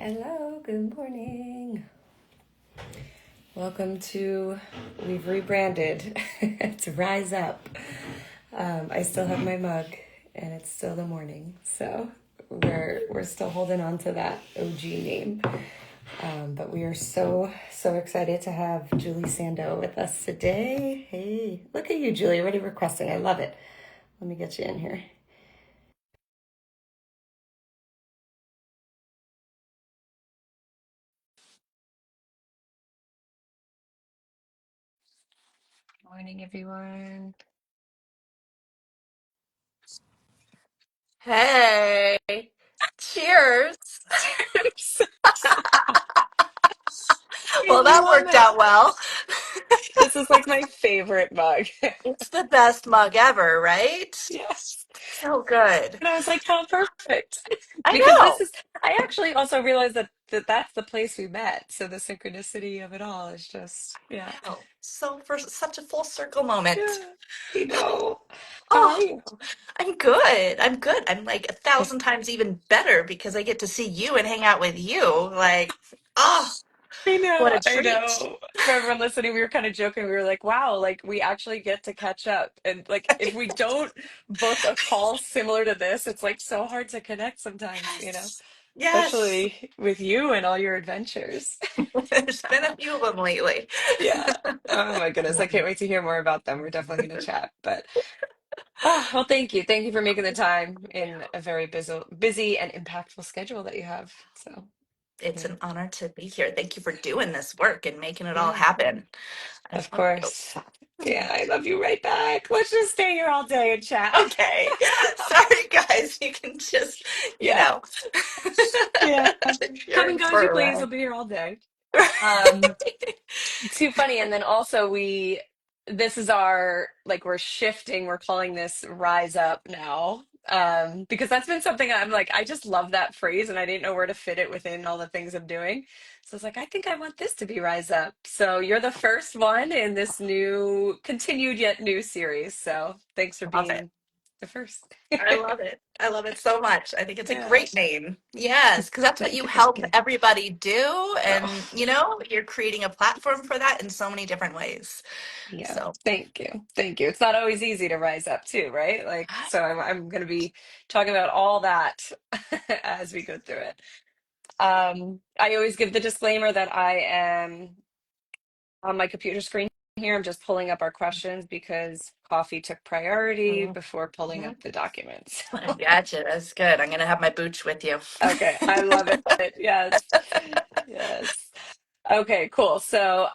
Hello, good morning. Welcome to, we've rebranded. It's Rise Up. I still have my mug and it's still the morning. So we're still holding on to that OG name. But we are so excited to have Julie Sando with us today. Hey, look at you, Julie, already requesting. I love it. Let me get you in here. Morning, everyone. Hey, cheers. I Well, that love worked it. out well. This is like my favorite mug. It's the best mug ever, right? Yes. So good. And I was like, how perfect. I Because this know. is, I actually also realized that that's the place we met. So the synchronicity of it all is just, yeah. I know. So for such a full circle moment. Yeah, I know. How are Oh, you? I'm good. I'm good. I'm like 1,000 times even better because I get to see you and hang out with you. Like, oh, I what know, a I treat. know. For everyone listening, we were kind of joking. We were like, wow, like we actually get to catch up. And like if we don't book a call similar to this, it's like so hard to connect sometimes, Yes. Yes. especially with you and all your adventures. There's been a few of them lately. Yeah. Oh my goodness. I can't wait to hear more about them. We're definitely going to chat. But well, thank you. Thank you for making the time in a very busy and impactful schedule that you have. So, It's yeah. an honor to be here. Thank you for doing this work and making it all Yeah. happen. I Of love you. course. Yeah, I love you right back. Let's just stay here all day and chat. Okay. Sorry, guys. You can just, you Yeah. know, Yeah. Come and disappearing go as for you a please. We'll while. be here all day. Um, Too funny. And then also this is our, like we're shifting, we're calling this Rise Up now. Because that's been something I'm like, I just love that phrase and I didn't know where to fit it within all the things I'm doing. So I was like, I think I want this to be Rise Up. So you're the first one in this new, continued yet new series. So thanks for Love it. being the first. I love it. I love it so much. I think it's a Yeah. great name. Yes, because that's what Thank you you. Thank help you. everybody do. And, Oh. you're creating a platform for that in so many different ways. Yeah, So, thank you. Thank you. It's not always easy to rise up too, right? Like, so I'm going to be talking about all that as we go through it. I always give the disclaimer that I am on my computer screen here. I'm just pulling up our questions because coffee took priority mhm. before pulling up the documents. I gotcha. That's good. I'm going to have my booch with you. Okay, I love it. Yes. Yes. Okay, cool. So,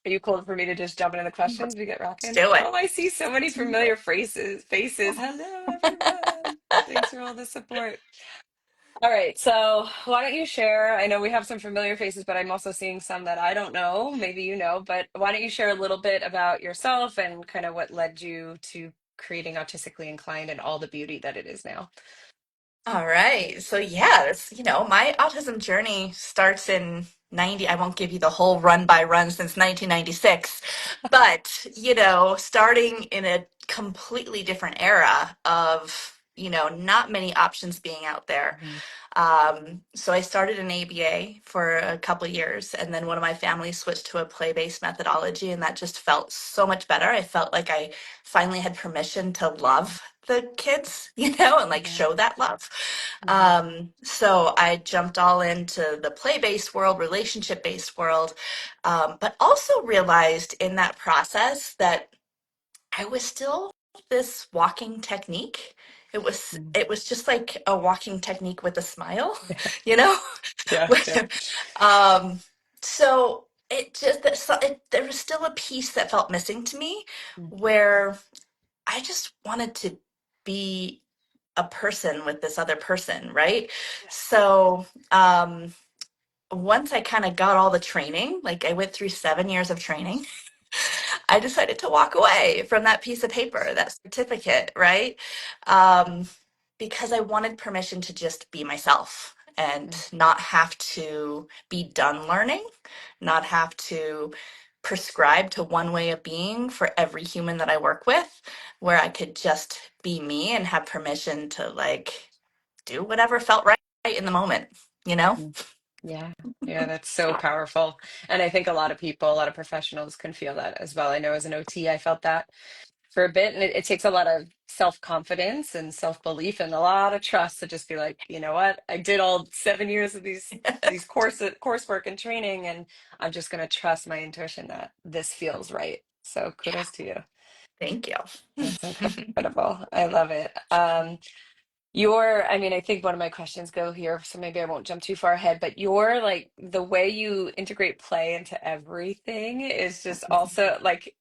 are you cool for me to just jump into the questions? We get Let's rocking. do it. Oh, I see so many Let's do it. familiar faces. Faces. Hello, everyone. Thanks for all the support. All right, so why don't you share? I know we have some familiar faces, but I'm also seeing some that I don't know. Maybe you know, but why don't you share a little bit about yourself and kind of what led you to creating Autistically Inclined and all the beauty that it is now? All right. So yeah, my autism journey starts in 90. I won't give you the whole run by run since 1996, but, starting in a completely different era of, not many options being out there. Mhm. So I started an ABA for a couple years, and then one of my family switched to a play-based methodology, and that just felt so much better. I felt like I finally had permission to love the kids, and like Yeah. show that love. Mhm. So I jumped all into the play-based world, relationship-based world, but also realized in that process that I was still this walking technique. It was Mhm. it was just like a walking technique with a smile, you know? Yeah, yeah. um, so it just there was still a piece that felt missing to me Mm. where I just wanted to be a person with this other person, right? So once I kind of got all the training, like I went through 7 years of training, I decided to walk away from that piece of paper, that certificate, right? Um, because I wanted permission to just be myself and Yeah. not have to be done learning, not have to prescribe to one way of being for every human that I work with, where I could just be me and have permission to like do whatever felt right in the moment. you know? Mhm. Yeah. Yeah, that's so powerful. And I think a lot of people, a lot of professionals can feel that as well. I know as an OT, I felt that for a bit, and it takes a lot of self-confidence and self-belief and a lot of trust to just be like, you know what? I did all 7 years of these coursework and training, and I'm just going to trust my intuition that this feels right. So Yeah, kudos to you. thank you. That's incredible. I love it. I mean, I think one of my questions go here, so maybe I won't jump too far ahead, but your like the way you integrate play into everything is just also like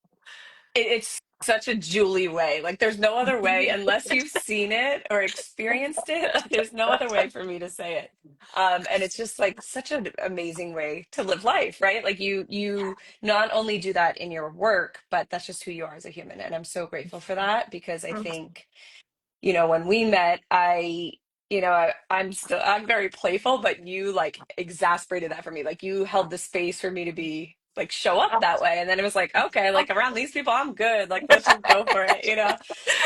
it's such a Julie way. Like there's no other way unless you've seen it or experienced it. Like there's no other way for me to say it. And it's just like such an amazing way to live life, right? Like you not only do that in your work, but that's just who you are as a human. And I'm so grateful for that because I think when we met, I'm very playful, but you like exasperated that for me. Like you held the space for me to be like show up that way. And then it was like, okay, like around these people, I'm good. Like let's just go for it.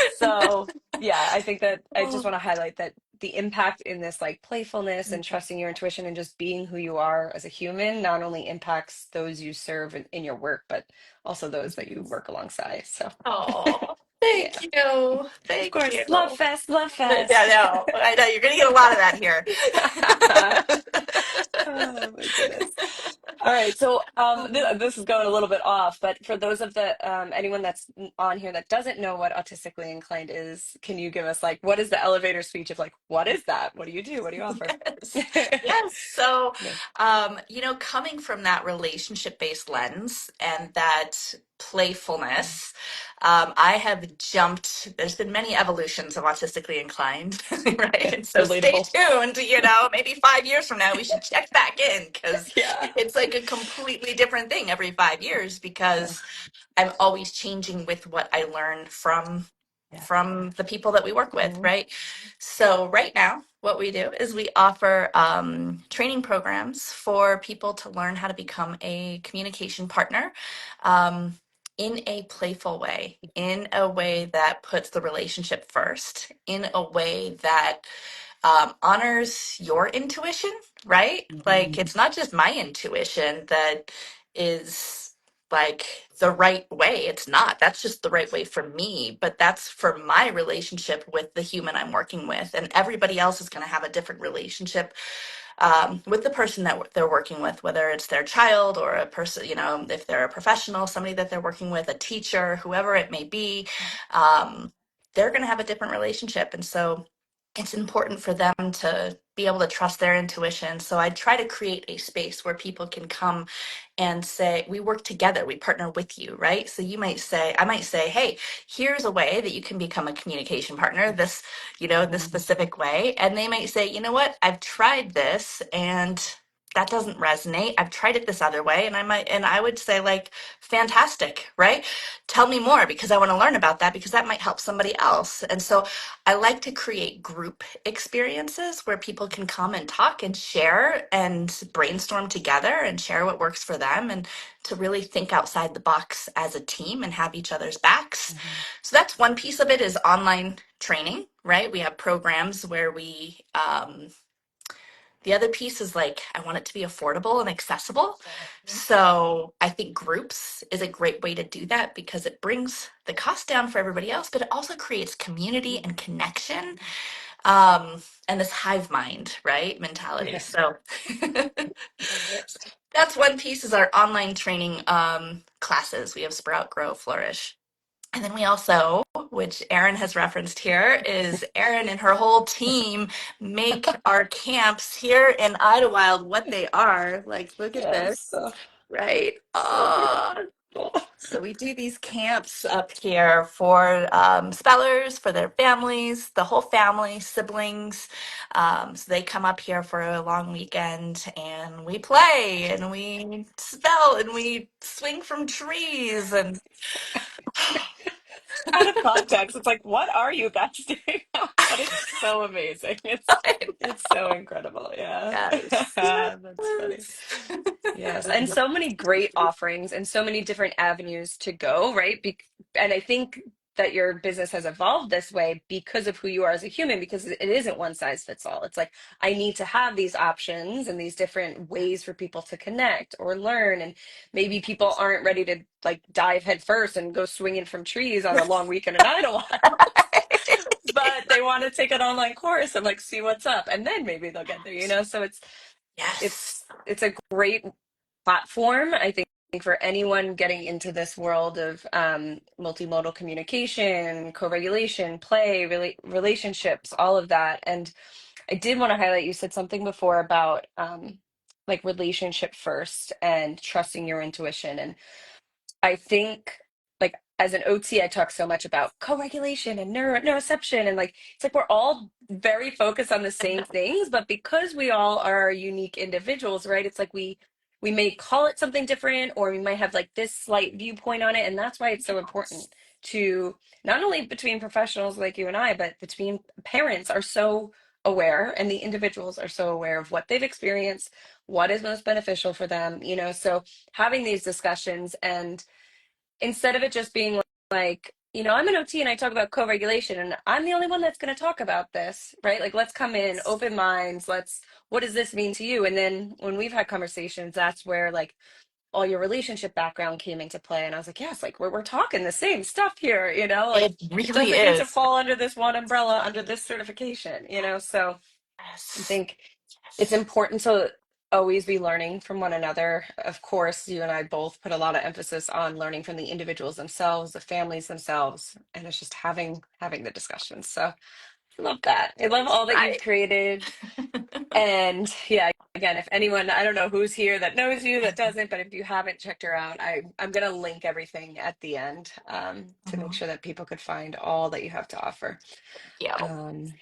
So yeah, I think that I just want to highlight that the impact in this like playfulness and trusting your intuition and just being who you are as a human not only impacts those you serve in your work, but also those that you work alongside. So Oh, yeah, thank you. of Thank course, love you. fest, love Yeah, fest. I know. You're going to get a lot of that here. Oh my goodness. All right, so this is going a little bit off, but for those of the anyone that's on here that doesn't know what autistically inclined is, can you give us like what is the elevator speech of like what is that? What do you do? What do you offer? Yes. Yes. So, Yeah. coming from that relationship-based lens and that playfulness, I have jumped, there's been many evolutions of autistically inclined, right? Yeah, And so stay relatable. tuned, maybe 5 years from now, we should check back in because Yeah. it's like a completely different thing every 5 years Yeah. because I'm always changing with what I learn Yeah. from the people that we work with, Mhm. right? So right now, what we do is we offer training programs for people to learn how to become a communication partner um, in a playful way, in a way that puts the relationship first, in a way that honors your intuition, right? Mhm. Like it's not just my intuition that is like the right way. It's not. That's just the right way for me, but that's for my relationship with the human I'm working with. And everybody else is going to have a different relationship with the person that they're working with, whether it's their child or a person, if they're a professional, somebody that they're working with, a teacher, whoever it may be, um, they're going to have a different relationship. And so it's important for them to be able to trust their intuition. So I try to create a space where people can come and say, we work together, we partner with you, right? So I might say, hey, here's a way that you can become a communication partner, this Mhm. specific way. And they might say, you know what, I've tried this and that doesn't resonate. I've tried it this other way. And I would say, like, fantastic, right? Tell me more because I want to learn about that because that might help somebody else. And so I like to create group experiences where people can come and talk and share and brainstorm together and share what works for them and to really think outside the box as a team and have each other's backs. Mhm. So that's one piece of it is online training, right? We have programs where the other piece is like, I want it to be affordable and accessible. Mhm. So I think groups is a great way to do that because it brings the cost down for everybody else, but it also creates community and connection and this hive mind, right? Mentality. Yeah. So Love it. that's one piece is our online training classes. We have Sprout, Grow, Flourish. And then we also, which Erin has referenced here, is Erin and her whole team make our camps here in Idlewild what they are. Like, look at this, Yes. So, right? so beautiful. So we do these camps up here for spellers, for their families, the whole family, siblings. So they come up here for a long weekend and we play and we spell and we swing from trees and Out of context, it's like, what are you guys doing? But it's so amazing. It's so incredible. Yeah. yes, That's funny. yes. Yes, and so many great offerings and so many different avenues to go, right? And I think that your business has evolved this way because of who you are as a human, because it isn't one size fits all. It's like, I need to have these options and these different ways for people to connect or learn. And maybe people aren't ready to like dive head first and go swinging from trees on a long weekend in Idlewild, but they want to take an online course and like see what's up. And then maybe they'll get there, you know? So Yes. it's a great platform, I think, for anyone getting into this world of multimodal communication, co-regulation, play, relationships, all of that. And I did want to highlight, you said something before about like relationship first and trusting your intuition. And I think, like, as an OT, I talk so much about co-regulation and neuroception, and like it's like we're all very focused on the same things, but because we all are unique individuals, right? It's like we may call it something different, or we might have like this slight viewpoint on it, and that's why it's so important to not only between professionals like you and I, but between parents are so aware, and the individuals are so aware of what they've experienced, what is most beneficial for them, you know. So having these discussions, and instead of it just being like, you know, I'm an OT and I talk about co-regulation and I'm the only one that's going to talk about this, right? Like, let's come in open minds. What does this mean to you? And then when we've had conversations, that's where like all your relationship background came into play. And I was like, yes, like we're talking the same stuff here, you know, like It it really doesn't need to is. fall under this one umbrella, under this certification, you know? So I Yes. think it's Yes. important to always be learning from one another. Of course, you and I both put a lot of emphasis on learning from the individuals themselves, the families themselves, and it's just having the discussions. So I love that. I love all that you've Right. created. And yeah, again, if anyone, I don't know who's here that knows you, that doesn't, but if you haven't checked her out, I'm gonna link everything at the end to make Mhm. sure that people could find all that you have to offer. Yeah. Um,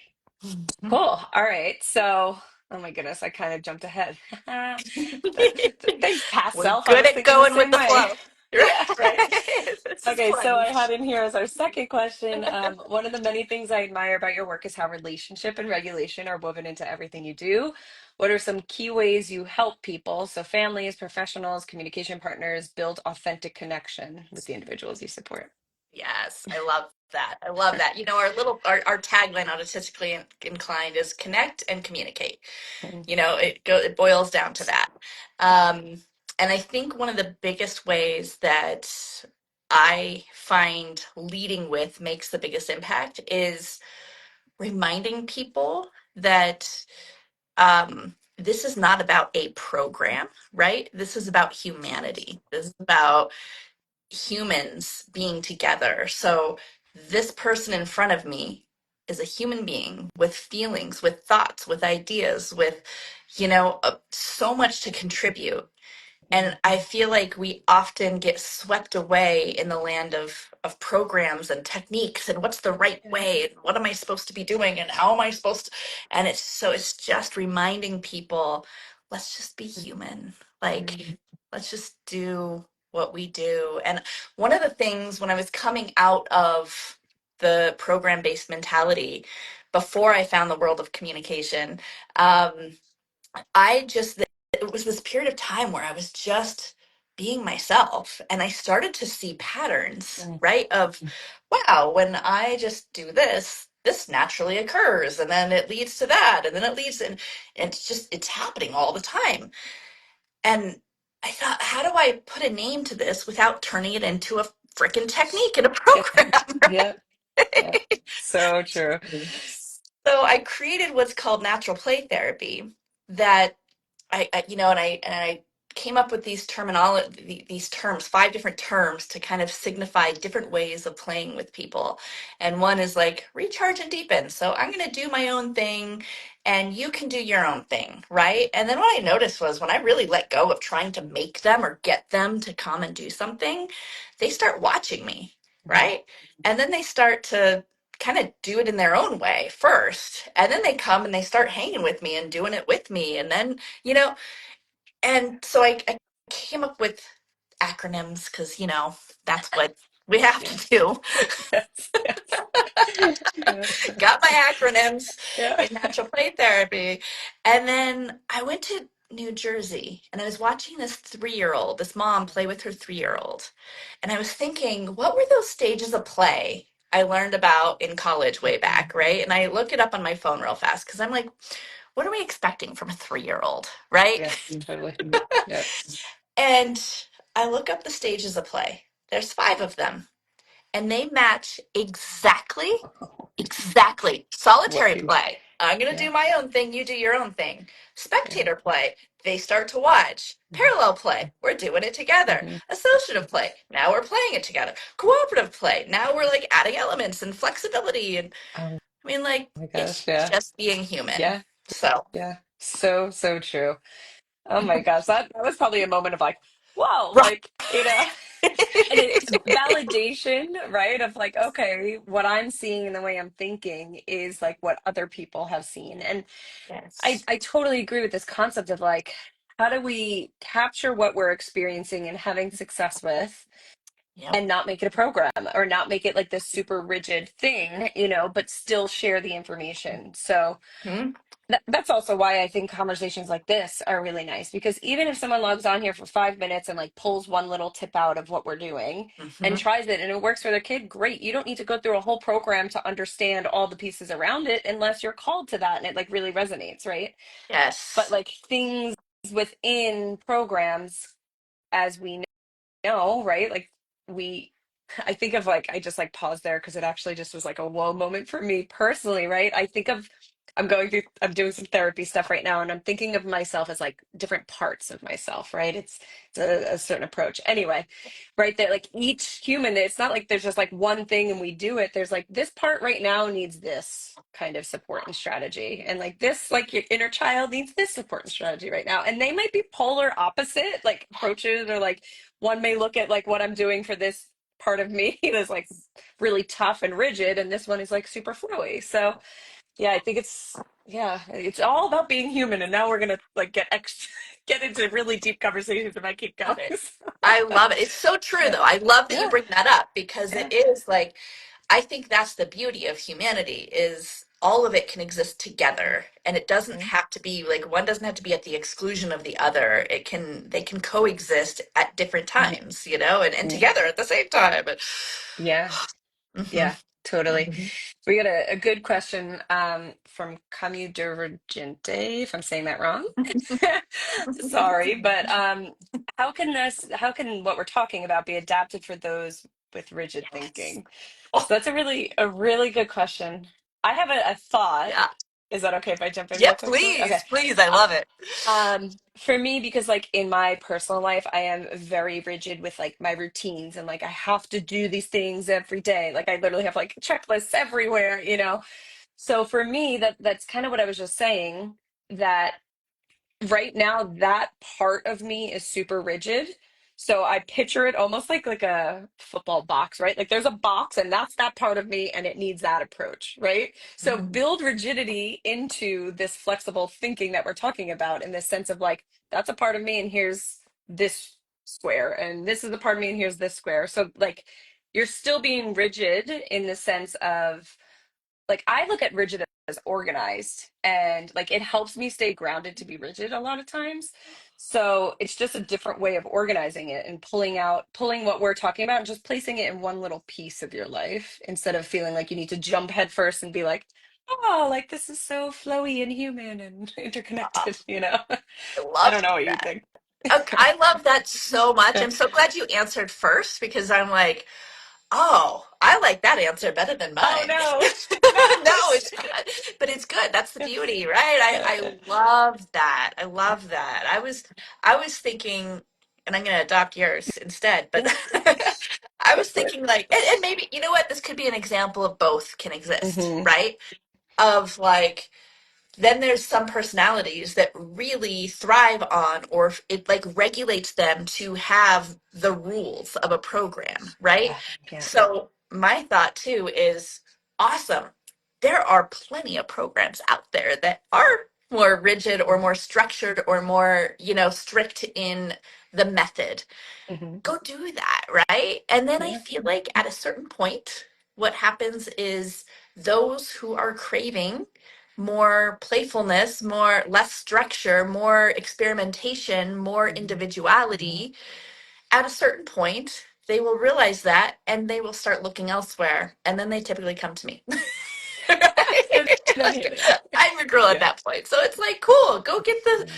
Mhm. Cool. All right. So, oh my goodness, I kind of jumped ahead. Thanks, past We're self. I good was at thinking the going with same the way. flow. Yeah, right. Right. This is Okay, so fun. I had in here as our second question. One of the many things I admire about your work is how relationship and regulation are woven into everything you do. What are some key ways you help people, so families, professionals, communication partners, build authentic connection with the individuals you support? Yes, I love that. I love that. You know, our tagline on Autistically Inclined is connect and communicate. Mm, You know, it boils down to that. Um, and I think one of the biggest ways that I find leading with makes the biggest impact is reminding people that this is not about a program, right? This is about humanity. This is about humans being together. So this person in front of me is a human being with feelings, with thoughts, with ideas, with, so much to contribute. mm, And I feel like we often get swept away in the land of programs and techniques and what's the right yeah. way and what am I supposed to be doing and how am I supposed to, and it's just reminding people, let's just be human. Mm, Like, let's just do what we do. And one of the things when I was coming out of the program-based mentality before I found the world of communication, um, I just, it was this period of time where I was just being myself. And I started to see patterns, mm, right? Of, wow, when I just do this, this naturally occurs. And then it leads to that. And then it leads, and it's just, it's happening all the time. And I thought, how do I put a name to this without turning it into a freaking technique in a yeah. program? Yeah. Yeah. So true. So I created what's called natural play therapy that and I came up with these terminology, these terms, 5 different terms to kind of signify different ways of playing with people. And one is like recharge and deepen. So I'm going to do my own thing and you can do your own thing, right? And then what I noticed was when I really let go of trying to make them or get them to come and do something, they start watching me, Mhm. right? And then they start to kind of do it in their own way first. And then they come and they start hanging with me and doing it with me. And then, and so I came up with acronyms because, that's what we have Yeah. to do. Yes. Yes. Yeah. Got my acronyms Yeah. in natural play therapy. And then I went to New Jersey and I was watching this 3-year-old, this mom play with her 3-year-old. And I was thinking, what were those stages of play I learned about in college way back, right? And I look it up on my phone real fast because I'm like, what are we expecting from a 3-year-old, right? Yeah, totally. Yeah. And I look up the stages of play. There's 5 of them, and they match exactly. What Solitary you, play. I'm going to do yeah, my own thing, you do your own thing. yeah. Spectator play. They start to watch. Parallel play. We're doing it together. Mm-hmm. Associative play. Now we're playing it together. Cooperative play. Now we're like adding elements and flexibility. And Oh I mean, like, my gosh, it's yeah. just being human. Yeah, So, yeah. So, so true. Oh my gosh, that was probably a moment of like, whoa, right. like, and it's validation, right? Of like, okay, what I'm seeing and the way I'm thinking is like what other people have seen. And Yes. I totally agree with this concept of like, how do we capture what we're experiencing and having success with Yep. and not make it a program or not make it like this super rigid thing, but still share the information. So, Hmm. that's also why I think conversations like this are really nice because even if someone logs on here for 5 minutes and like pulls one little tip out of what we're doing and Hmm. tries it and it works for their kid, great. You don't need to go through a whole program to understand all the pieces around it unless you're called to that and it like really resonates, right? But Yes. like things within programs, as we know, right? Like we, I think of like, I just like paused there because it actually just was like a whoa moment for me personally, right? I'm doing some therapy stuff right now, and I'm thinking of myself as like different parts of myself, right? It's a certain approach. Anyway, right there, like each human, it's not like there's just like one thing and we do it. There's like this part right now needs this kind of support and strategy. And like this, like your inner child needs this support and strategy right now. And they might be polar opposite, like approaches, or like one may look at like what I'm doing for this part of me that's like really tough and rigid, and this one is like super flowy. So yeah, I think it's all about being human. And now we're gonna like get into really deep conversations if I keep going. Love it. I love it. It's so true, Yeah, though. I love that you yeah, bring that up because it yeah, is like, I think that's the beauty of humanity is all of it can exist together and it doesn't right, have to be like one doesn't have to be at the exclusion of the other. They can coexist at different times, and yeah, together at the same time. yeah, Hmm. yeah, totally. Hmm. We got a good question from Camu Divergente, if I'm saying that wrong. Sorry, but how can what we're talking about be adapted for those with rigid Yes. thinking? Oh, So that's a really good question. I have a thought. yeah. Is that okay if I jump in Yeah, real quickly? Okay. please, please. I Uh, love it. for me, because like in my personal life, I am very rigid with like my routines and like I have to do these things every day. Like I literally have like checklists everywhere. So for me, that's kind of what I was just saying, that right now that part of me is super rigid. So I picture it almost like a football box, right? Like there's a box and that's that part of me and it needs that approach, right? So Mhm. build rigidity into this flexible thinking that we're talking about, in this sense of like that's a part of me and here's this square and this is the part of me and here's this square. So like you're still being rigid in the sense of like I look at rigid as organized, and like it helps me stay grounded to be rigid a lot of times. So it's just a different way of organizing it and pulling what we're talking about and just placing it in one little piece of your life instead of feeling like you need to jump head first and be like, oh, like this is so flowy and human and interconnected. I I love don't know what you that. think. Okay, I love that so much. I'm so glad you answered first because I'm like, oh, I like that answer better than Oh mine. no. No, No. it's good, but it's good. That's the beauty, right? I love that. I love that. I was thinking, and I'm going to adopt yours instead, but I Go was for it. thinking like, and maybe you know what? This could be an example of both can exist, Hmm. right? Of like then there's some personalities that really thrive on or it like regulates them to have the rules of a program, right? Yeah, yeah. So my thought too is awesome. There are plenty of programs out there that are more rigid or more structured or more, strict in the method. Hmm. Go do that, right? And then I Yeah. feel like at a certain point, what happens is those who are craving more playfulness, more less structure, more experimentation, more Hmm. individuality, at a certain point, they will realize that and they will start looking elsewhere. And then they typically come to me. And Right? then Like, here they are. I'm your girl at Yeah. that point. So it's like, cool, go get the, Yeah.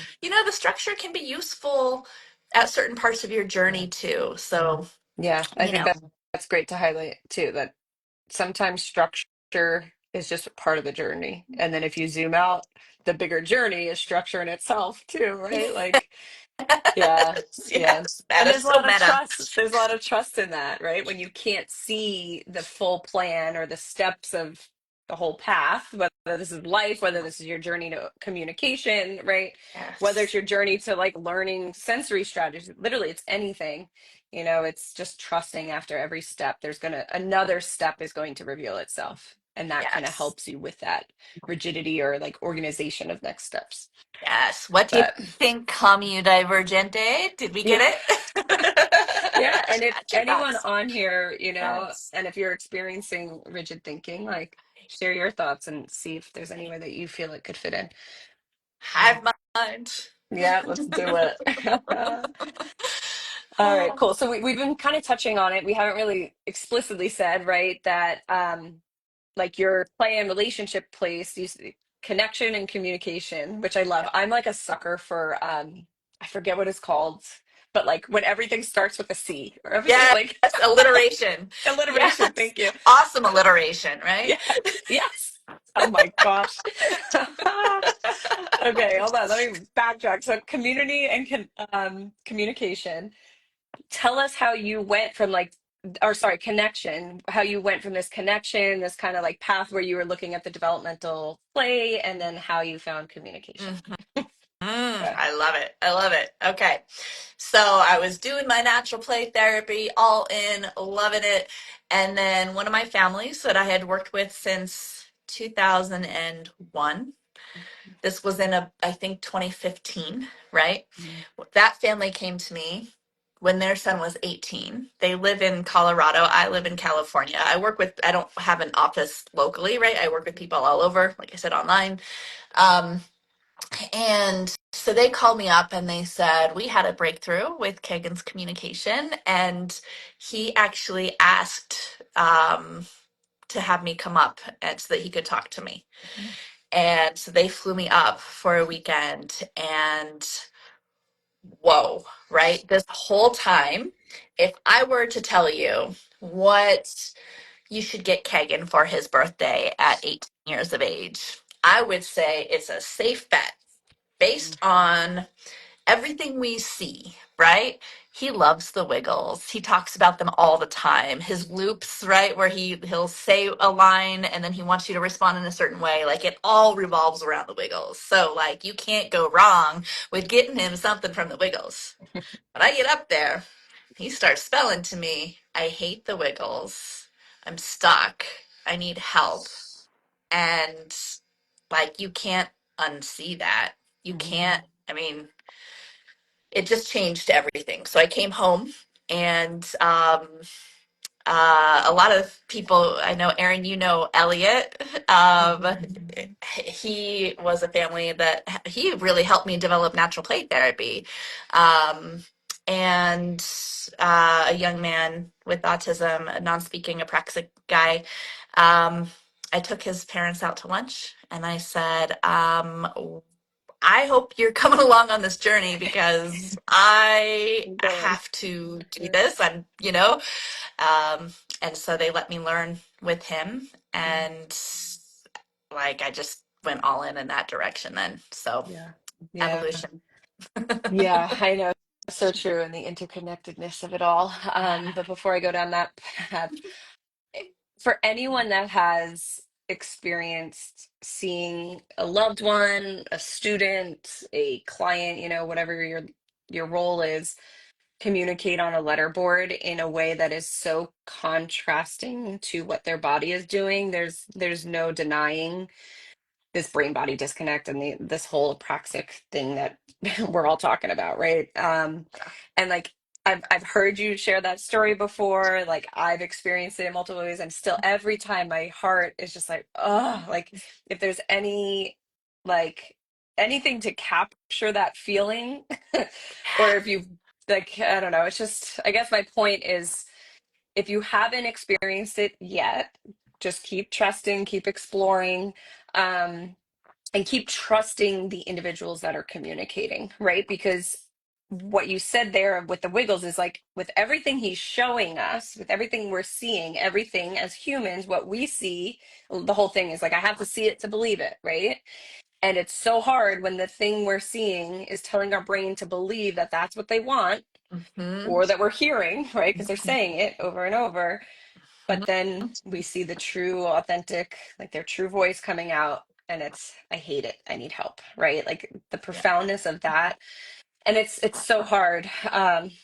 the structure can be useful at certain parts of your Yeah. journey too. So, Yeah. I you think know, that's great to highlight too, that sometimes structure is just part of the journey. And then if you zoom out, the bigger journey is structure in itself too, right? Like, yeah, yeah. yes, that And is there's a so lot of meta. trust. There's a lot of trust in that, right? When you can't see the full plan or the steps of the whole path, whether this is life, whether this is your journey to communication, right? Whether it's Yes, your journey to like learning sensory strategies, literally it's anything. It's just trusting after every step. Another step is going to reveal itself. And that kind of yes, helps you with that rigidity or like organization of next steps. yes. What do you But think, commu-divergente? Did we get yeah. it? Yeah, and if Chat your anyone thoughts. on here, Yes. and if you're experiencing rigid thinking, like share your thoughts and see if there's any way that you feel it could fit in. Hive mind. Yeah, let's do it. All right, Oh, cool. So we've been kind of touching on it. We haven't really explicitly said, right, that like your play and relationship place, connection and communication, which I love. I'm like a sucker for I forget what it's called, but like when everything starts with a C or everything yes, like alliteration. alliteration, Yes. thank you. Awesome alliteration, right? Yes, yes. Oh my gosh. Okay, hold on. Let me backtrack. So community and communication. Tell us how you went from like, or sorry, connection, how you went from this connection, this kind of like path where you were looking at the developmental play, and then how you found communication. Mhm. Yeah. I love it. I love it. Okay. So I was doing my natural play therapy, all in, loving it. And then one of my families that I had worked with since 2001, this was in I think 2015, right? Mhm. That family came to me when their son was 18. They live in Colorado. I live in California. I don't have an office locally, right? I work with people all over, like I said, online. Um, and so they called me up and they said, we had a breakthrough with Kagan's communication. And he actually asked to have me come up and so that he could talk to me. And so they flew me up for a weekend. And whoa, right? This whole time, if I were to tell you what you should get Kagan for his birthday at 18 years of age, I would say it's a safe bet based on everything we see, right? He loves the wiggles. He talks about them all the time. His loops, right, where he'll say a line and then he wants you to respond in a certain way. Like it all revolves around the wiggles. So like you can't go wrong with getting him something from the wiggles. But I get up there, he starts spelling to me, I hate the wiggles. I'm stuck. I need help. And like you can't unsee that. You Mhm. can't, I mean, it just changed everything. So I came home and a lot of people I know, Erin, you know Elliot. He was a family that he really helped me develop natural play therapy. Um, and a young man with autism, a non-speaking apraxic guy. Um, I took his parents out to lunch and I said, I hope you're coming along on this journey because I Keep going. have to do Yeah. this. Um, and so they let me learn with him. Mm. And like, I just went all in that direction then. So Yeah. Yeah. evolution. Yeah, I know. So true, and the interconnectedness of it all. But before I go down that path, for anyone that has experienced seeing a loved one, a student, a client, whatever your role is, communicate on a letterboard in a way that is so contrasting to what their body is doing, there's no denying this brain body disconnect and this whole apraxic thing that we're all talking about, right? And like I've heard you share that story before, like I've experienced it in multiple ways, and still every time my heart is just like, oh, like if there's like anything to capture that feeling or if you've like, I don't know, it's just, I guess my point is if you haven't experienced it yet, just keep trusting, keep exploring, um, and keep trusting the individuals that are communicating, right? Because what you said there with the wiggles is like with everything he's showing us, with everything we're seeing, everything as humans, what we see, the whole thing is like, I have to see it to believe it, right? And it's so hard when the thing we're seeing is telling our brain to believe that that's what they want Hmm. or that we're hearing, right? Because they're saying it over and over. But then we see the true, authentic, like their true voice coming out. And it's, I hate it. I need help, right? Like the Yeah. profoundness of that. And it's so hard.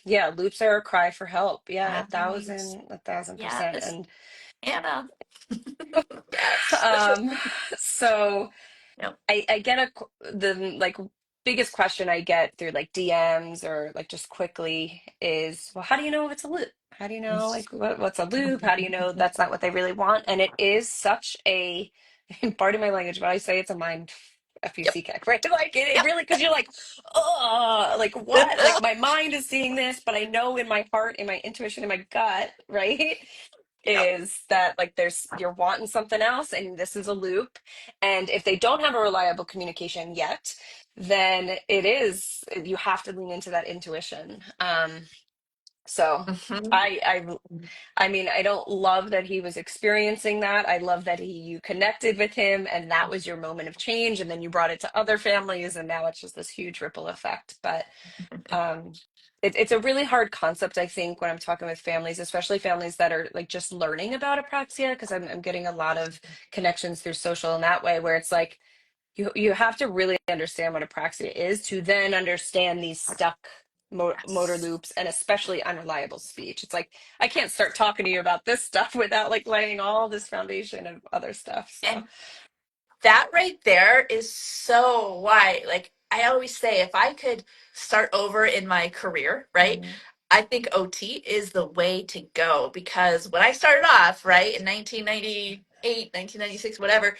Yeah, loops are a cry for help. Yeah, Right. a thousand percent. Yes, And Anna. Yes. um, so Yep. I get the like biggest question I get through like DMs or like just quickly is, well, how do you know if it's a loop? How do you know like what's a loop? How do you know that's not what they really want? And it is such a, pardon my language, but I say it's a mind Yep. FUC kick, right? Like it Yep. really, because you're like, oh, like what? Like my mind is seeing this, but I know in my heart, in my intuition, in my gut, right? Yep. Is that like you're wanting something else and this is a loop, and if they don't have a reliable communication yet, then it is, you have to lean into that intuition. So Hmm. I mean, I don't love that he was experiencing that. I love that you connected with him and that was your moment of change, and then you brought it to other families, and now it's just this huge ripple effect. But um it's a really hard concept, I think, when I'm talking with families, especially families that are like just learning about apraxia, because I'm getting a lot of connections through social in that way, where it's like you have to really understand what apraxia is to then understand these stuck motor Yes. loops, and especially unreliable speech. It's like I can't start talking to you about this stuff without like laying all this foundation of other stuff. So And that right there is so why, like I always say, if I could start over in my career, right? mhm, I think OT is the way to go because when I started off, right, in 1998, 1996, whatever,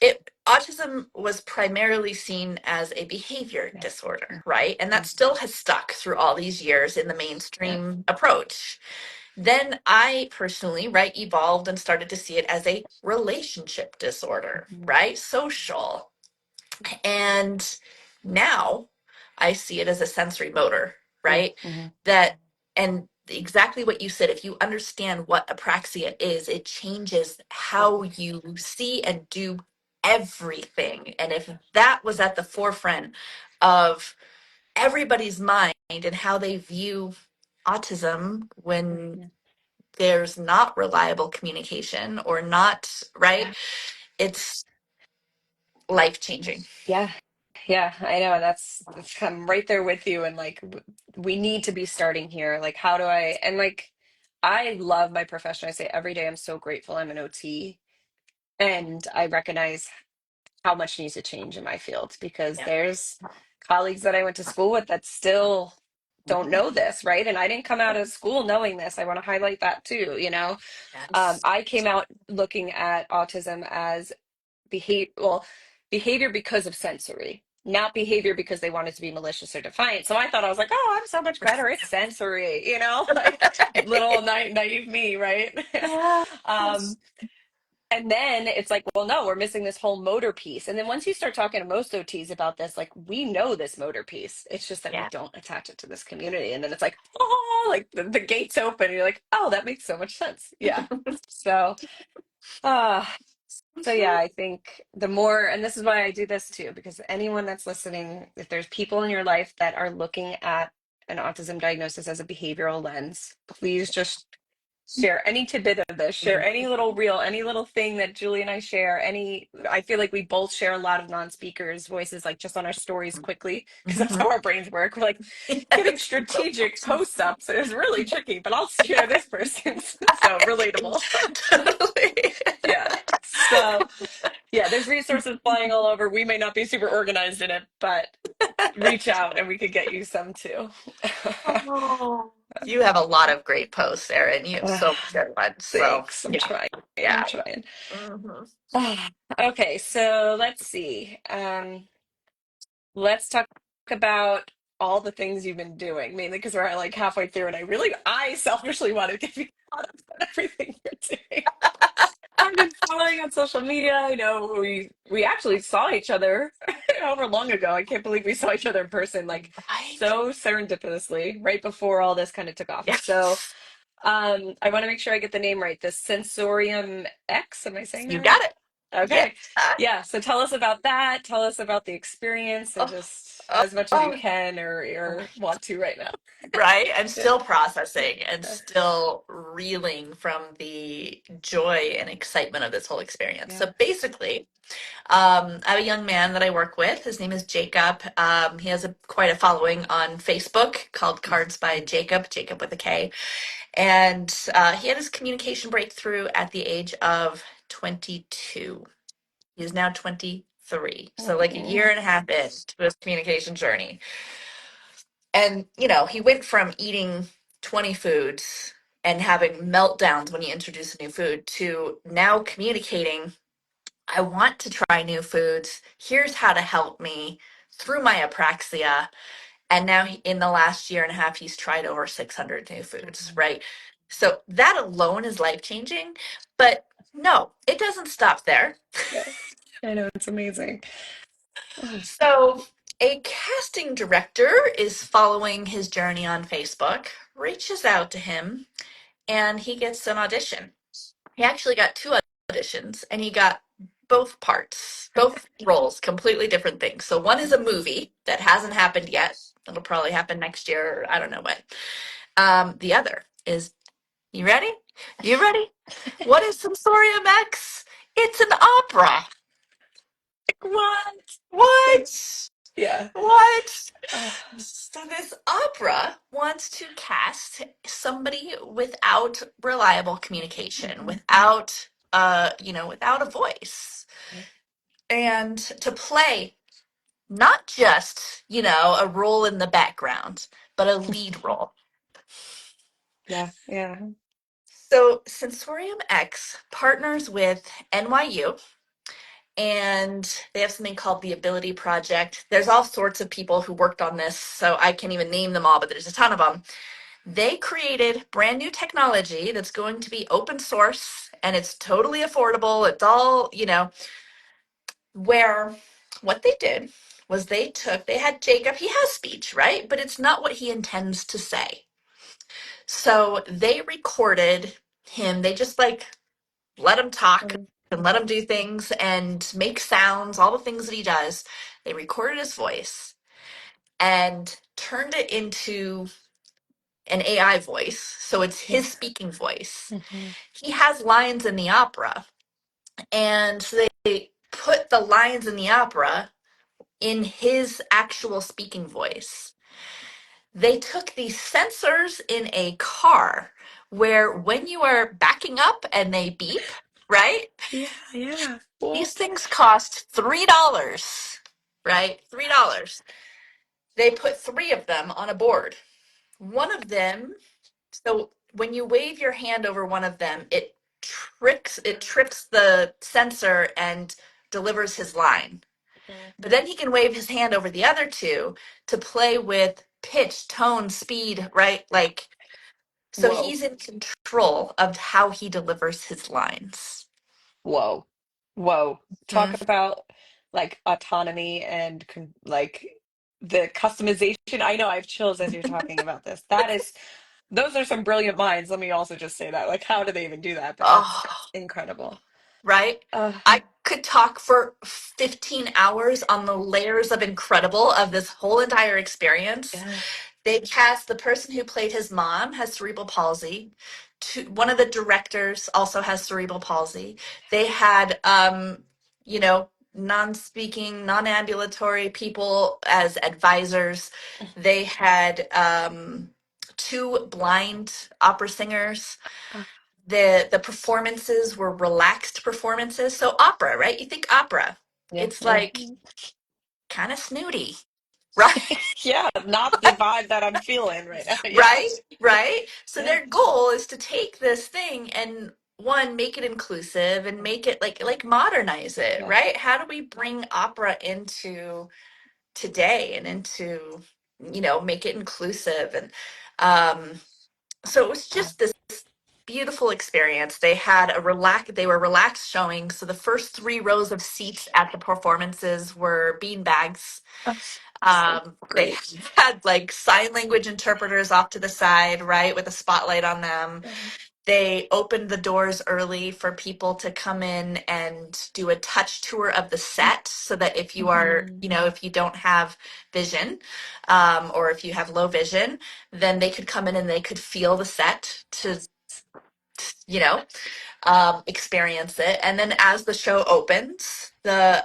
it autism was primarily seen as a behavior yeah, disorder, right? And that mhm, still has stuck through all these years in the yeah, mainstream approach. Then I personally, right, evolved and started to see it as a relationship disorder, mhm, right? Social. And now I see it as a sensory motor, yeah, right? mhm, That, and exactly what you said, if you understand what apraxia is, it changes yeah, how you see and do everything. And if that was at the forefront of everybody's mind and how they view autism when yeah. there's not reliable communication or not, right? It's life changing. Yeah, yeah, I know. That's I'm right there with you. And like, we need to be starting here. Like, how do I, and like, I love my profession. I say every day, I'm so grateful I'm an OT. And I recognize how much needs to change in my field, because Yeah. there's colleagues that I went to school with that still don't know this, right? And I didn't come out of school knowing this. I want to highlight that too, you know? Yes. I came out looking at autism as behavior because of sensory, not behavior because they wanted to be malicious or defiant. So I thought, I was like, oh, I'm so much better, it's sensory, you know, like little naive me, right? um Yes. and then it's like, well, no, we're missing this whole motor piece. And then once you start talking to most OTs about this, like, we know this motor piece, it's just that we Yeah. don't attach it to this community. And then it's like, oh, like the gates open, and you're like, oh, that makes so much sense. Yeah. So uh so yeah, Mhm. I think the more, and this is why I do this too, because anyone that's listening, if there's people in your life that are looking at an autism diagnosis as a behavioral lens, please just share any tidbit of this, share any little reel, any little thing that Julie and I share. I feel like we both share a lot of non-speakers' voices, like just on our stories quickly, because that's how Mhm. our brains work. We're like getting Yes. strategic posts up, so it's really tricky, but I'll share this person's. So relatable. Totally. Yeah. So yeah, there's resources flying all over. We may not be super organized in it, but reach out and we could get you some too. Oh, you have a lot of great posts, Erin. You have so many good ones. So, Thanks. I'm yeah. trying. I'm Yeah. trying. Hmm. Okay, so let's see. Let's talk about all the things you've been doing, mainly because we're like halfway through, and I selfishly want to give you caught up on everything you're doing. I've been following on social media. I know we actually saw each other however long ago. I can't believe we saw each other in person, like Right? so serendipitously, right before all this kind of took off. So, Yes. I want to make sure I get the name right. The Sensorium X. Am I saying that You right? got it. Yes. Okay. Yeah. So tell us about that. Tell us about the experience and Oh, just oh, as much as you oh. can or want to right now. Right? I'm Yeah. still processing and still reeling from the joy and excitement of this whole experience. Yeah. So basically, I have a young man that I work with. His name is Jacob. He has quite a following on Facebook called Cards by Jacob, Jacob with a K. And he had his communication breakthrough at the age of 22. He is now 23. So, like a Mhm. year and a half into his communication journey. And, he went from eating 20 foods and having meltdowns when you introduce a new food to now communicating, I want to try new foods. Here's how to help me through my apraxia. And now in the last year and a half, he's tried over 600 new foods, Mhm. right? So that alone is life changing. But no, it doesn't stop there. Yeah. I know it's amazing. So a casting director is following his journey on Facebook, reaches out to him, and he gets an audition. He actually got two auditions, and he got both parts, both roles, completely different things. So one is a movie that hasn't happened yet. It'll probably happen next year. Or I don't know when. The other is, you ready? You ready? What is Sensorium X? It's an opera. What? Like, What? yeah. What? Uh, So this opera wants to cast somebody without reliable communication, mhm. without a voice, and to play not just, a role in the background, but a lead role. Yeah. Yeah. So Sensorium X partners with NYU, and they have something called the Ability Project. There's all sorts of people who worked on this, so I can't even name them all, but there's a ton of them. They created brand new technology that's going to be open source and it's totally affordable. It's all, where what they did was they had Jacob, he has speech, right? But it's not what he intends to say. So they recorded him. They just like let him talk Um, and let him do things and make sounds, all the things that he does. They recorded his voice and turned it into an AI voice. So it's yeah. his speaking voice. Mhm. He has lines in the opera, and so they put the lines in the opera in his actual speaking voice. They took these sensors in a car where when you are backing up and they beep, right? Yeah. Yeah. These What? things cost $3, right? $3. They put three of them on a board. One of them, so when you wave your hand over one of them, it trips the sensor and delivers his line. Mhm. But then he can wave his hand over the other two to play with pitch, tone, speed, right? Like, so Whoa. he's in control of how he delivers his lines. Whoa. Whoa. Talk Mhm. about like autonomy and like the customization. I know I have chills as you're talking about this. Those are some brilliant minds. Let me also just say that. Like, how do they even do that? But that's Oh, incredible. right? Uh, I could talk for 15 hours on the layers of incredible of this whole entire experience. yeah. They cast the person who played his mom has cerebral palsy. One of the directors also has cerebral palsy. They had, non-speaking, non-ambulatory people as advisors. They had two blind opera singers. Uh, The performances were relaxed performances. So opera, right? You think opera. yeah. It's Yeah. like kind of snooty, right? Yeah. Not the vibe that I'm feeling right now. Yeah. Right? Right? So Yeah. their goal is to take this thing and one, make it inclusive and make it like modernize it, Yeah. right? How do we bring opera into today and into make it inclusive. And um, so it was Wow. just this beautiful experience. They were relaxed showing. So the first 3 rows of seats at the performances were bean bags. Oh, so They great. had like sign language interpreters off to the side, right, with a spotlight on them. Yeah. They opened the doors early for people to come in and do a touch tour of the set so that if you are, Mhm. if you don't have vision, or if you have low vision, then they could come in and they could feel the set to, you know, experience it. And then as the show opens, the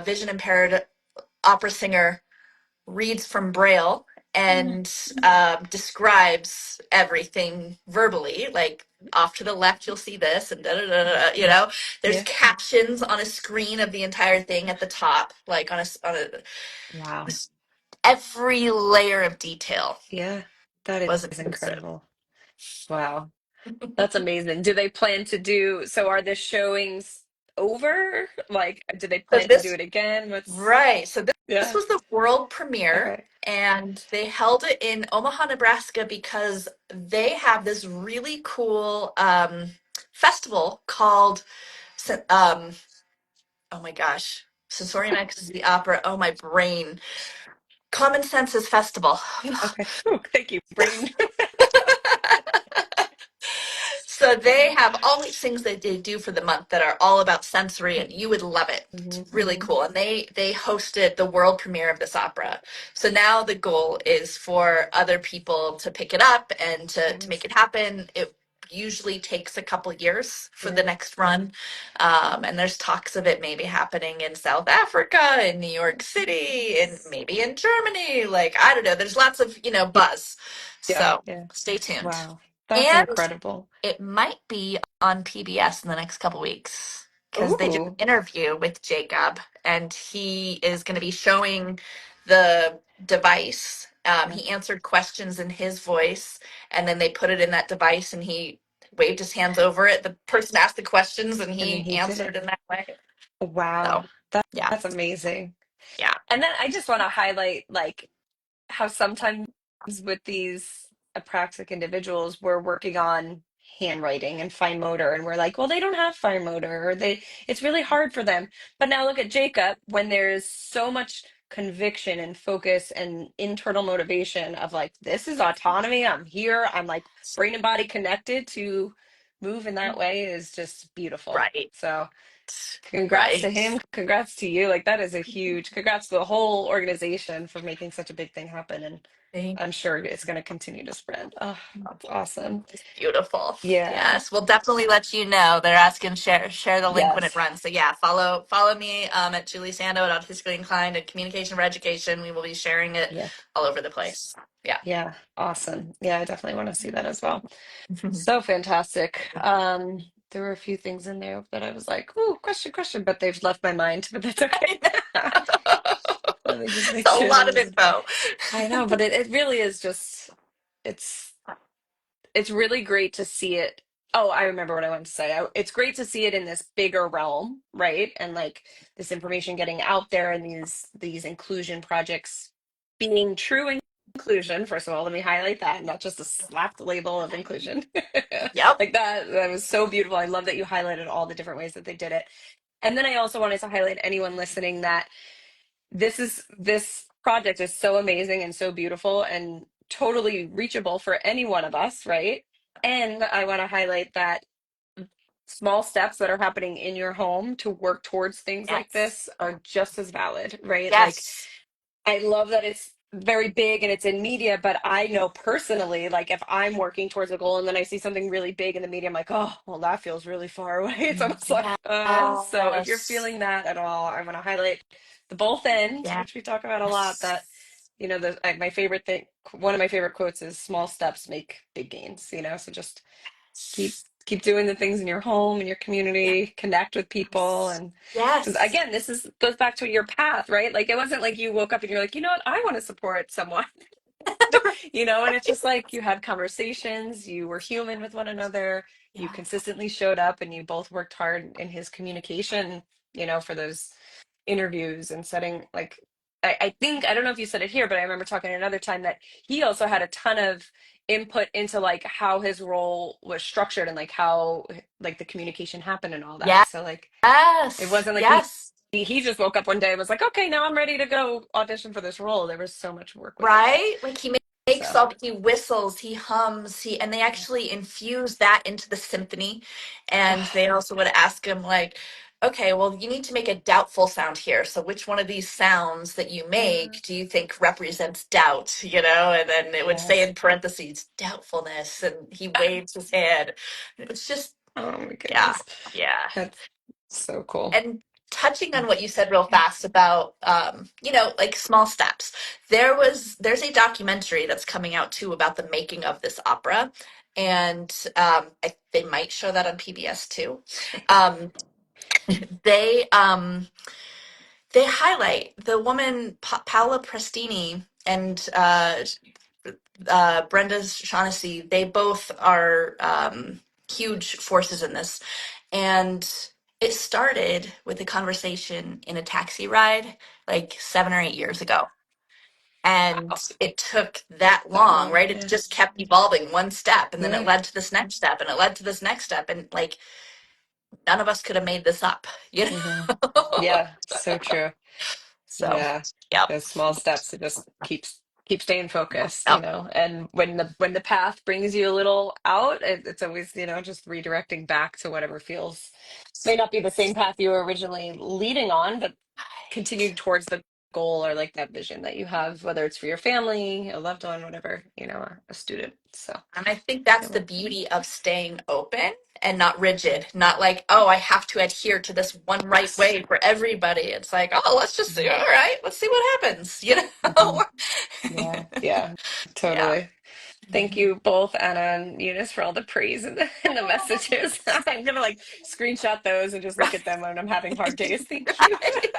vision impaired opera singer reads from Braille and describes everything verbally. Like off to the left, you'll see this, and da da da da. There's Yeah. captions on a screen of the entire thing at the top, like on a Wow. every layer of detail Yeah. That was is inclusive. incredible. Wow. That's amazing. Do they plan to do, so are the showings over? Like, do they So plan to do this it again? What's, Right. So this yeah. was the world premiere, Okay. and they held it in Omaha, Nebraska, because they have this really cool festival called, um, oh my gosh, Sensorium X is the opera. Oh, my brain. Common Senses Festival. Okay. Ooh, thank you, brain. So they have all these things that they do for the month that are all about sensory, and you would love it. It's Mhm. really cool. And they hosted the world premiere of this opera. So now the goal is for other people to pick it up and to make it Yes. happen. It usually takes a couple years for the Yeah. next run. And there's talks of it maybe happening in South Africa, in New York City, and Yes. maybe in Germany. Like, I don't know. There's lots of, buzz. Yeah. So Yeah. stay tuned. Wow. That's And incredible. it might be on PBS in the next couple weeks because they did Ooh. an interview with Jacob, and he is going to be showing the device. Yeah. He answered questions in his voice, and then they put it in that device, and he waved his hands over it. The person asked the questions, and And then he he did answered it. in that way. Wow. So, yeah, That's amazing. yeah, And then I just want to highlight like how sometimes with these apraxic individuals, we're working on handwriting and fine motor, and we're like, well, they don't have fine motor, or it's really hard for them. But now look at Jacob, when there's so much conviction and focus and internal motivation of like, this is autonomy. I'm here. I'm like brain and body connected to move in that way is just beautiful. right, So. Congrats to right. him. Congrats to you. Like that is a huge congrats to the whole organization for making such a big thing happen. And Thank I'm sure it's going to continue to spread. Oh, that's awesome. It's beautiful. Yeah. Yes, we'll definitely let you know. They're asking share the link when it Yes. runs. So yeah, follow me at Julie Sando at Autistically Inclined and Communication for Education. We will be sharing it Yeah. all over the place. Yeah. Yeah. Awesome. Yeah, I definitely want to see that as well. So fantastic. There were a few things in there that I was like, "Ooh, question," but they've left my mind, but that's okay. I know. Let me just It's make a sure lot of there's info. I know, but it really is just it's it's really great to see it. Oh, I remember what I wanted to say. It's great to see it in this bigger realm, right? And like this information getting out there and these inclusion projects being true inclusion. First of all, let me highlight that, not just a slapped label of inclusion. Yep. Like that was so beautiful. I love that you highlighted all the different ways that they did it. And then I also wanted to highlight anyone listening that this project is so amazing and so beautiful and totally reachable for any one of us, right? And I want to highlight that small steps that are happening in your home to work towards things like Yes. this are just as valid, right? Like Yes. I love that it's very big and it's in media, but I know personally, like if I'm working towards a goal and then I see something really big in the media, I'm like, oh, well, that feels really far away. It's almost like, so if you're Yes. feeling that at all, I want to highlight the both ends, which we talk about a lot, Yes. that, my favorite thing, one of my favorite quotes is small steps make big gains, so just keep doing the things in your home, in your community, connect with people. Yes. And because Yes. again, this is goes back to your path, right? Like it wasn't like you woke up and you're like, you know what, I want to support someone. And it's just like you had conversations, you were human with one another, you Yeah. consistently showed up, and you both worked hard in his communication, for those interviews and setting like I think I don't know if you said it here, but I remember talking another time that he also had a ton of input into like how his role was structured and like how like the communication happened and all that. So like it Yes, wasn't like yes. he just woke up one day and was like, okay, now I'm ready to go audition for this role. There was so much work within it. Right? Like makes So all, he whistles, he hums, and they yeah. actually infuse that into the symphony. And they also would ask him like, okay, well, you need to make a doubtful sound here. So which one of these sounds that you Yeah. make do you think represents doubt, And then it would say Yes. in parentheses, doubtfulness, and he waves his hand. It's just, Oh my yeah, goodness. yeah. That's so cool. And touching on what you said real fast about like small steps, there's a documentary that's coming out too about the making of this opera, and they might show that on PBS too. um, they um, they highlight the woman Paola Prestini and Brenda Shaughnessy. They both are huge forces in this. And it started with a conversation in a taxi ride like 7 or 8 years ago. And Wow. it took that That long, long. right? It Yeah. just kept evolving one step, and then it Yeah. led to this next step, and it led to this next step. And like, none of us could have made this up, Hmm. know? Yeah. So true. So, Yeah, yep, those small steps, it just keep staying focused, yep. And when the path brings you a little out, it's always, just redirecting back to whatever feels may not be the same path you were originally leading on, but continuing towards the goal or like that vision that you have, whether it's for your family, a loved one, whatever, a student. So, And I think that's the yeah. beauty of staying open and not rigid, not like, oh, I have to adhere to this one right Yes. way for everybody. It's like, oh, let's just see. Hmm. All right, let's see what happens, Hmm. Yeah. Yeah. Yeah. Totally. Thank you both, Anna and Eunice, for all the praise and the messages. I'm gonna like screenshot those and just look at Right. them when I'm having hard days. Thank you. Right.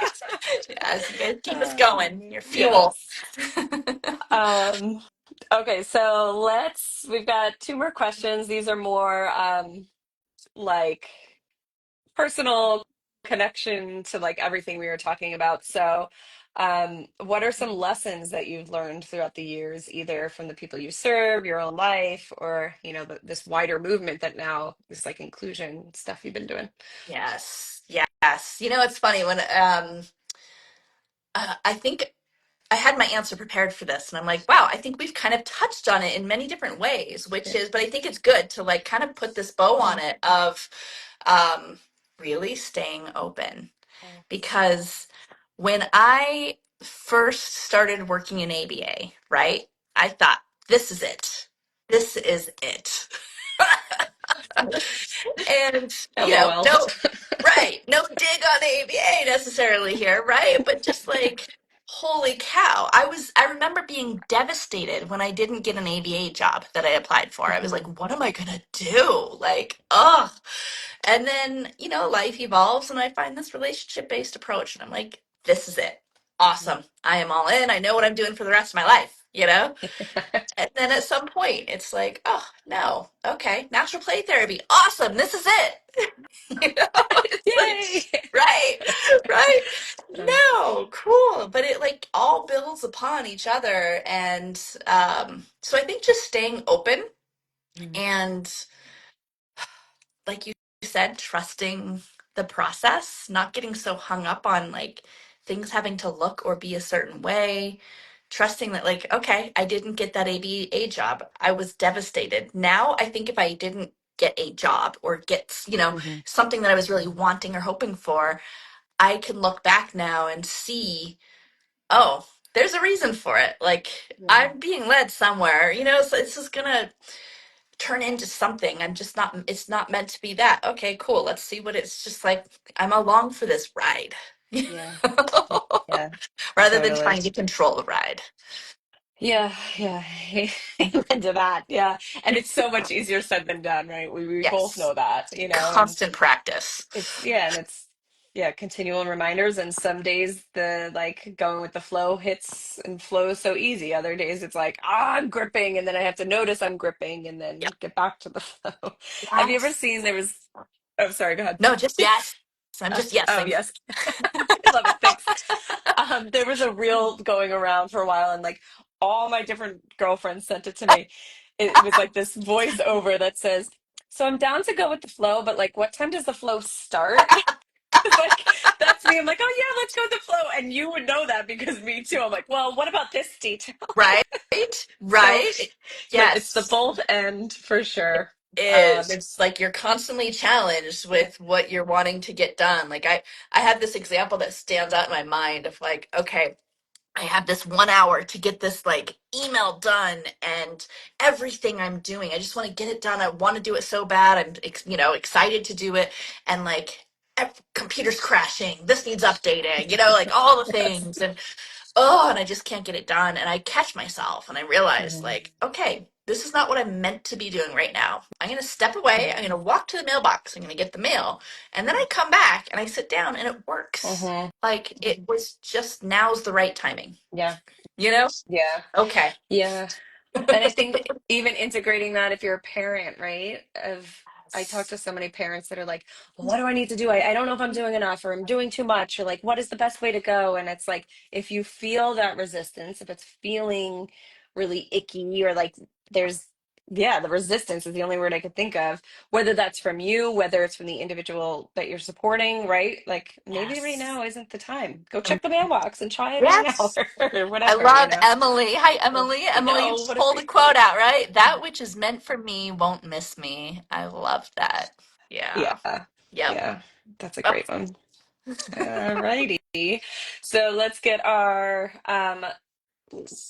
Yes, you guys keep us Oh, going. Your fuel. yes. Um, okay, so we've got two more questions. These are more like personal connection to like everything we were talking about. So, what are some lessons that you've learned throughout the years, either from the people you serve, your own life, or this wider movement that now this like inclusion stuff you've been doing? Yes. Yes. It's funny when I think I had my answer prepared for this, and I'm like, wow, I think we've kind of touched on it in many different ways, which Yeah. is, but I think it's good to like kind of put this bow on it of um, really staying open. Because when I first started working in ABA, right, I thought, this is it. This is it. And, LOL. no, right, no dig on the ABA necessarily here, right? But just like, holy cow. I remember being devastated when I didn't get an ABA job that I applied for. I was Mhm. like, what am I gonna do? Like, ugh. And then, life evolves and I find this relationship-based approach and I'm like, this is it. Awesome. I am all in. I know what I'm doing for the rest of my life. And then at some point, it's like, oh, no, okay, natural play therapy, awesome, this is it. It's Yay! like, right, right. Uh, No, cool. But it like all builds upon each other. And so I think just staying open mhm. and like you said, trusting the process, not getting so hung up on like things having to look or be a certain way, trusting that, like, okay, I didn't get that ABA job. I was devastated. Now, I think if I didn't get a job or get, Mhm. something that I was really wanting or hoping for, I can look back now and see, oh, there's a reason for it. Like, Mhm. I'm being led somewhere, so it's just gonna turn into something. I'm just not, it's not meant to be that. Okay, cool. Let's see what it's just like. I'm along for this ride. Yeah. Yeah. Rather than Totally. trying to control the ride. Yeah, yeah. Amen to that. Yeah. And it's so much easier said than done, right? We both Yes. know that, and Constant practice. it's continual reminders. And some days the like going with the flow hits and flows so easy. Other days it's like, I'm gripping, and then I have to notice I'm gripping and Yep. then get back to the flow. Have you ever Yes. seen oh, sorry, go ahead. No, just yes. I'm just Oh, yesing. yes. I love it. Thanks. There was a reel going around for a while, and like all my different girlfriends sent it to me. It was like this voiceover that says, "So I'm down to go with the flow, but like, what time does the flow start?" It's like that's me. I'm like, "Oh yeah, let's go with the flow," and you would know that because me too. I'm like, "Well, what about this detail?" Right? So, Right? but it's the Yes. both end for sure. Is it's like you're constantly challenged with what you're wanting to get done. Like I have this example that stands out in my mind of like, okay, I have this 1 hour to get this like email done and everything I'm doing. I just want to get it done. I want to do it so bad. I'm excited to do it, and like computer's crashing. This needs updating. Like all the Yes. things, and I just can't get it done. And I catch myself and I realize, Mhm. like, okay, this is not what I'm meant to be doing right now. I'm going to step away. I'm going to walk to the mailbox. I'm going to get the mail. And then I come back and I sit down and it works. Mhm. Like it was just now's the right timing, Yeah. you know? Yeah. Okay. Yeah. And I think even integrating that if you're a parent, right? I talk to so many parents that are like, well, what do I need to do? I don't know if I'm doing enough or I'm doing too much or like, what is the best way to go? And it's like, if you feel that resistance, if it's feeling really icky or like there's, yeah, the resistance is the only word I could think of, whether that's from you, whether it's from the individual that you're supporting, right? Like maybe right Yes. now isn't the time. Go check the mailbox and try it in an hour Yes. or I whatever, love Emily. Hi, Emily. I Emily know, what a pulled a great quote quote. out, right? That which is meant for me won't miss me. I love that. Yeah. Yeah. Yep. Yeah. That's a Oh. great one. All righty. So let's get our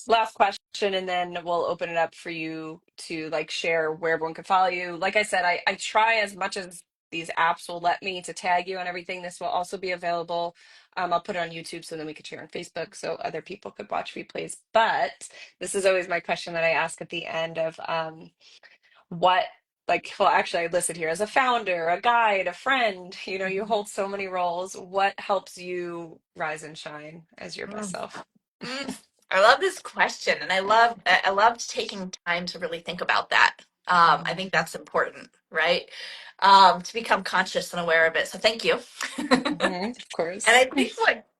last question and then we'll open it up for you to like share where everyone can follow you. Like I said, I try as much as these apps will let me to tag you and everything. This will also be available. I'll put it on YouTube so then we could share on Facebook so other people could watch replays. But this is always my question that I ask at the end of what like well actually I listed here as a founder, a guide, a friend, you hold so many roles. What helps you rise and shine as your best Mm. self? Mm. I love this question, and I loved taking time to really think about that. I think that's important, right? To become conscious and aware of it. So thank you. Of And course. I think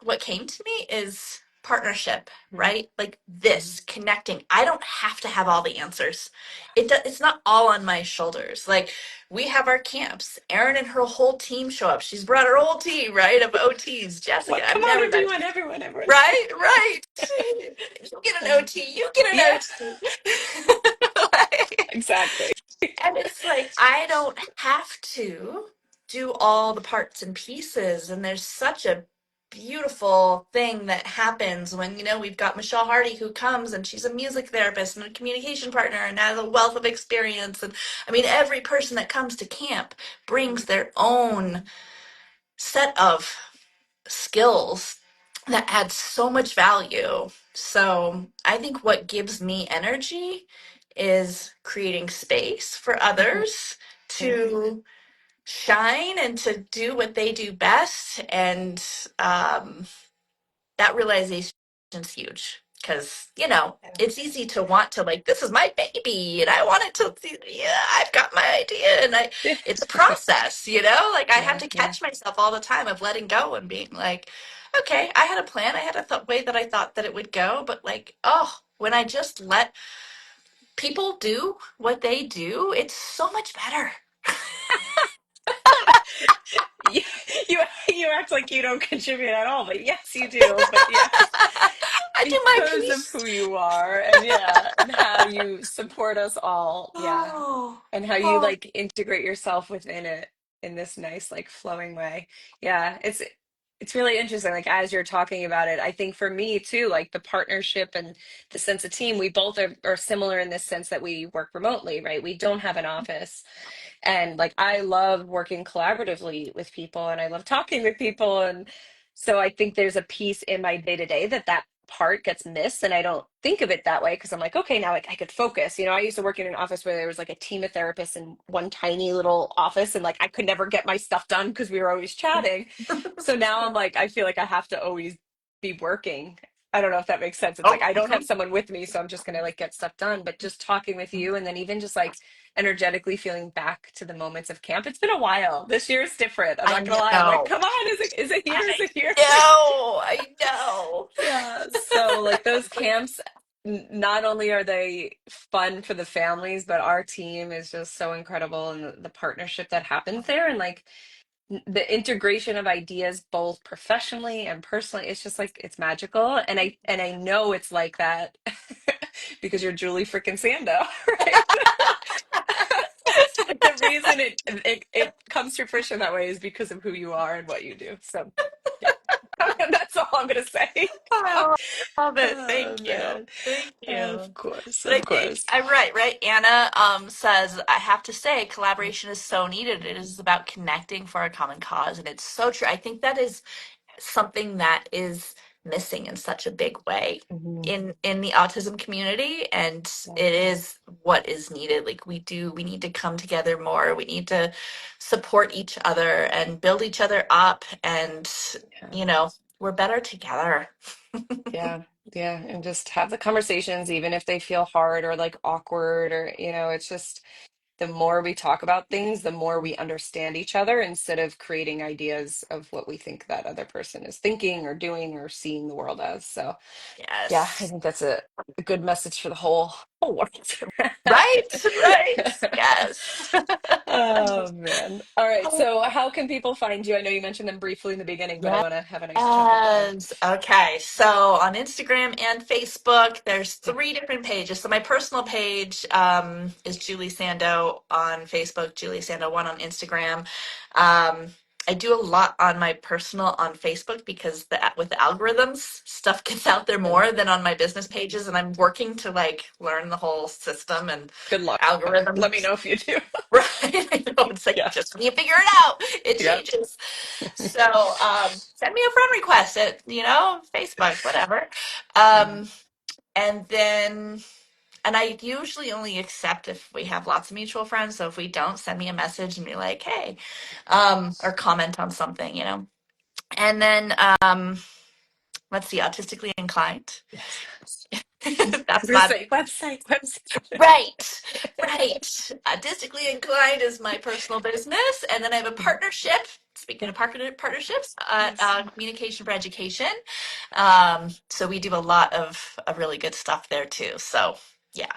what came to me is partnership, right? Like this connecting. I don't have to have all the answers. It's not all on my shoulders. Like we have our camps. Erin and her whole team show up. She's brought her whole team, right, of OTs. Jessica, What, I've come on never met. everyone. Right, right. You get an OT. You get an Yeah, OT. Like, exactly. and it's like, I don't have to do all the parts and pieces. And there's such a beautiful thing that happens when, we've got Michelle Hardy who comes and she's a music therapist and a communication partner and has a wealth of experience. And I mean, every person that comes to camp brings their own set of skills that add so much value. So I think what gives me energy is creating space for others to shine and to do what they do best. And that realization is huge because, it's easy to want to like, this is my baby and I want it to, yeah, I've got my idea. And Yeah. it's a process, like I have Yeah, to yeah. catch myself all the time of letting go and being like, okay, I had a plan. I had a way that I thought that it would go, but like, oh, when I just let people do what they do, it's so much better. you, you you act like you don't contribute at all, but yes, you do. But yes, I do my because of piece. who you are and yeah, and how you support us all. Yeah. Oh, And how you oh. like integrate yourself within it in this nice like flowing way. Yeah, it's really interesting like as you're talking about it. I think for me too, like the partnership and the sense of team, we both are similar in this sense that we work remotely, right? We don't have an office. And like I love working collaboratively with people and I love talking with people. And so I think there's a piece in my day to day that part gets missed. And I don't think of it that way because I'm like, okay, now like I could focus. I used to work in an office where there was like a team of therapists in one tiny little office and like I could never get my stuff done because we were always chatting. So now I'm like, I feel like I have to always be working. I don't know if that makes sense. It's like Oh, I don't have mhm. someone with me, so I'm just gonna like get stuff done. But just talking with you, and then even just like energetically feeling back to the moments of camp. It's been a while. This year is different. I'm I not gonna lie. I'm like, know. come on, is it here? Is I it here? know. I know. Yeah. So like those camps, not only are they fun for the families, but our team is just so incredible, and the partnership that happens there, and like the integration of ideas both professionally and personally, it's just like it's magical, and I know it's like that because you're Julie freaking Sando, right? The reason it comes to fruition that way is because of who you are and what you do. So yeah. That's all I'm gonna say. I love it. Oh Thank you. man. Thank you. Of course, But I of think course. I'm right, right? Anna says, I have to say, collaboration is so needed. It is about connecting for a common cause. And it's so true. I think that is something that is missing in such a big way Mhm. in the autism community, and Yeah, it is what is needed. Like we need to come together more. We need to support each other and build each other up, and yeah, you know, we're better together. yeah, yeah. And just have the conversations, even if they feel hard or like awkward, or it's just the more we talk about things, the more we understand each other instead of creating ideas of what we think that other person is thinking or doing or seeing the world as. So yeah, I Yes. think that's a good message for the whole world. Right, right. Yes. Oh man. All right. Oh, So how can people find you? I know you mentioned them briefly in the beginning, but I want to have a nice chunk of it now. yes. Okay. So on Instagram and Facebook, there's Yeah. three different pages. So my personal page is Julie Sando on Facebook, Julie Sando 1 on Instagram. Um, I do a lot on my personal on Facebook because with the algorithms, stuff gets out there And more than on my business pages, and I'm working to like learn the whole system and good luck. Let me algorithms. know if you do. Right. I know. It's like Yeah. just when you figure it out, it Yep. changes. So send me a friend request at, Facebook, whatever. Yeah. Um, and then, and I usually only accept if we have lots of mutual friends. So if we don't, send me a message and be like, hey, or comment on something. And then, let's see, Autistically Inclined. Yes. I was That's gonna my say website. right, right. Artistically Inclined is my personal business, and then I have a Mhm. partnership. Speaking Yeah. of partnerships, Yes. Communication for Education. So we do a lot of really good stuff there too. So yeah,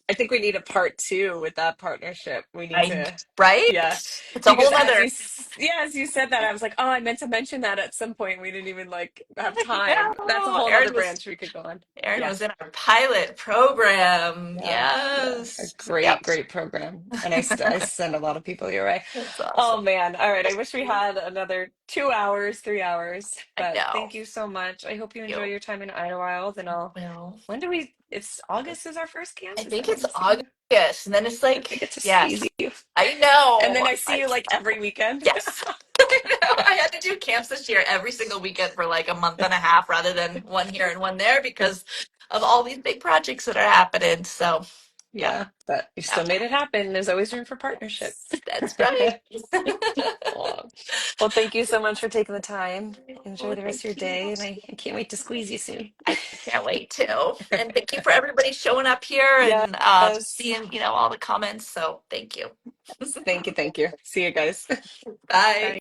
I think we need a part two with that partnership. We need I to, right. yeah, It's a because whole nother. as you said that, I was like, oh, I meant to mention that at some point. We didn't even like have I time. That's a know. whole nother branch we could go on. Aaron Yeah, was in our pilot program. yeah, yeah. A Yes. So, great, yep. great program, and I send a lot of people your way. That's Oh awesome. man, all right. I wish we had another 2 hours, 3 hours, I but know. thank you so much. I hope you enjoy You your time in Idlewild, and I'll. will. When do we? It's August is our first camp. I Is think that what it's I'm seeing? August, and then it's I like, get to yes, squeeze you. I And know. then I see you like every weekend. Yes. I know. I had to do camps this year every single weekend for like a month and a half rather than one here and one there because of all these big projects that are happening. So, yeah. Yeah, but you still made Okay. it happen. There's always room for partnership. Yes, that's right. Aw. Well, thank you so much for taking the time. Enjoy Oh, the rest of your thank you. day, and I can't wait to squeeze you soon. I can't wait to. And thank you for everybody showing up here and Yes. seeing, all the comments. So thank you. Thank you. Thank you. See you guys. Bye. Bye.